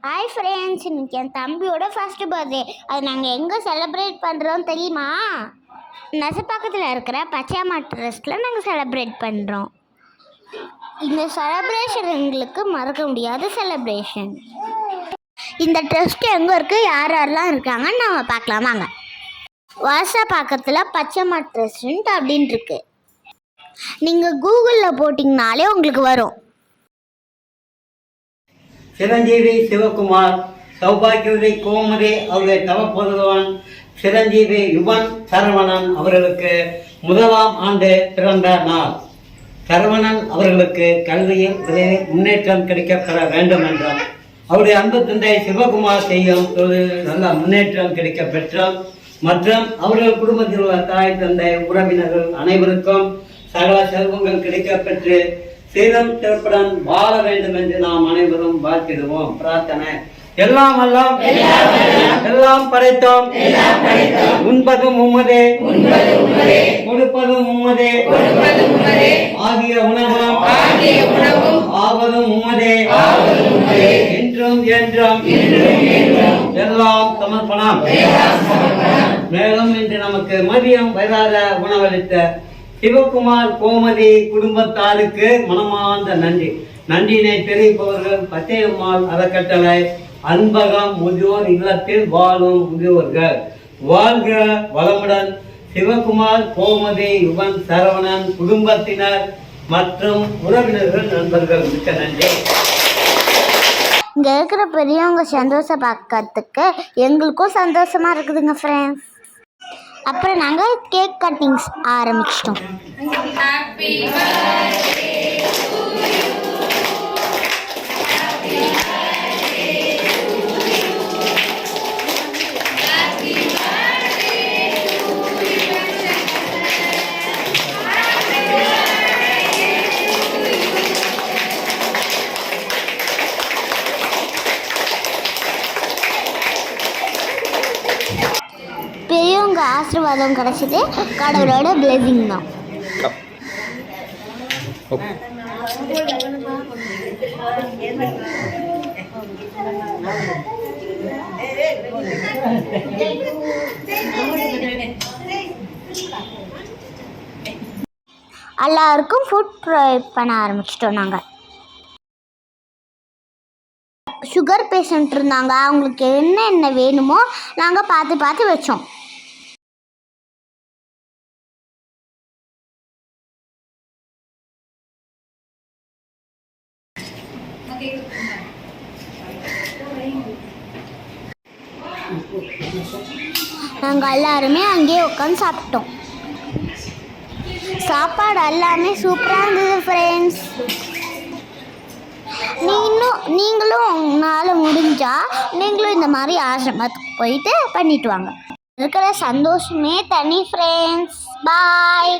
Hi friends, இன்னைக்கு என் தம்பியோட first birthday. அது நாங்கள் எங்கே செலிப்ரேட் பண்ணுறோம் தெரியுமா? நெசப்பாக்கத்தில் இருக்கிற பச்சையம்மா ட்ரஸ்ட்டில் நாங்கள் செலிப்ரேட் பண்ணுறோம். இந்த செலிப்ரேஷன் எங்களுக்கு மறக்க முடியாத செலிப்ரேஷன். இந்த ட்ரஸ்ட் எங்கே இருக்குது, யார் யாரெல்லாம் இருக்காங்கன்னு நம்ம பார்க்கலாம் வாங்க. வாசப்பாக்கத்தில் பச்சையம்மா ட்ரஸ்ட் அப்படின்னு இருக்கு. நீங்கள் கூகுளில் போட்டிங்கனாலே உங்களுக்கு வரும். சிரஞ்சீவி சிவகுமார், சௌபாகியவதி கோமதி அவருடைய தவப்பொருள்வான் சிரஞ்சீவி யுவன் சரவணன் அவர்களுக்கு 1ஆம் ஆண்டு பிறந்த நாள். சரவணன் அவர்களுக்கு கல்வியில் விரைவில் முன்னேற்றம் கிடைக்கப்பெற வேண்டும் என்றும், அவருடைய அன்பு தந்தை சிவகுமார் செய்யும் நல்ல முன்னேற்றம் கிடைக்க பெற்றோம் மற்றும் அவர்கள் குடும்பத்தில் உள்ள தாய் தந்தை உறவினர்கள் அனைவருக்கும் சகல செல்வங்கள் கிடைக்க பெற்று சீரம் சிறப்புடன் வாழ வேண்டும் என்று நாம் அனைவரும் வாழ்த்திடுவோம். பிரார்த்தனை. எல்லாம் எல்லாம் எல்லாம் படைத்தோம், உண்பதும் உம்மதே, கொடுப்பதும் உம்மதே, ஆகிய உணவும் ஆவதும் உம்மதே, என்றும் என்றும் எல்லாம் சமர்ப்பணம். மேலும் இன்று நமக்கு மதியம் வயதாத உணவளித்த சிவகுமார் கோமதி குடும்பத்தாருக்கு மனமார்ந்த நன்றியினை தெரிவிப்பவர்கள் பச்சையம்மாள் அறக்கட்டளை அன்பகம் முதியோர் இல்லத்தில் வாழும் முதியோர்கள். வாழ்க வளமுடன். சிவகுமார் கோமதி யுவன் சரவணன் குடும்பத்தினர் மற்றும் உறவினர்கள் நண்பர்கள் மிக்க நன்றி. இங்கே இருக்கிற பெரியவங்க சந்தோஷம் பார்க்கறதுக்கு எங்களுக்கும் சந்தோஷமா இருக்குதுங்க ஃப்ரெண்ட்ஸ். அப்புறம் நாங்கள் கேக் கட்டிங்ஸ் ஆரம்பிச்சிட்டோம். பெரியவங்க ஆசீர்வாதம் கிடைச்சது கடவுளோட பிளெஸிங் தான். எல்லாருக்கும் ஃபுட் ப்ரொவைட் பண்ண ஆரம்பிச்சிட்டோம். நாங்கள் சுகர் பேஷண்ட் இருந்தாங்க, அவங்களுக்கு என்ன வேணுமோ நாங்கள் பார்த்து வச்சோம். நாங்கள் எல்லாருமே அங்கேயே உட்காந்து சாப்பிட்டோம். சாப்பாடு எல்லாமே சூப்பராக இருந்தது ஃப்ரெண்ட்ஸ். நீங்களும் உங்களால் முடிஞ்சால் நீங்களும் இந்த மாதிரி ஆசிரமத்துக்கு போயிட்டு பண்ணிட்டு வாங்க. இருக்கிற சந்தோஷமே தனி ஃப்ரெண்ட்ஸ். பாய்.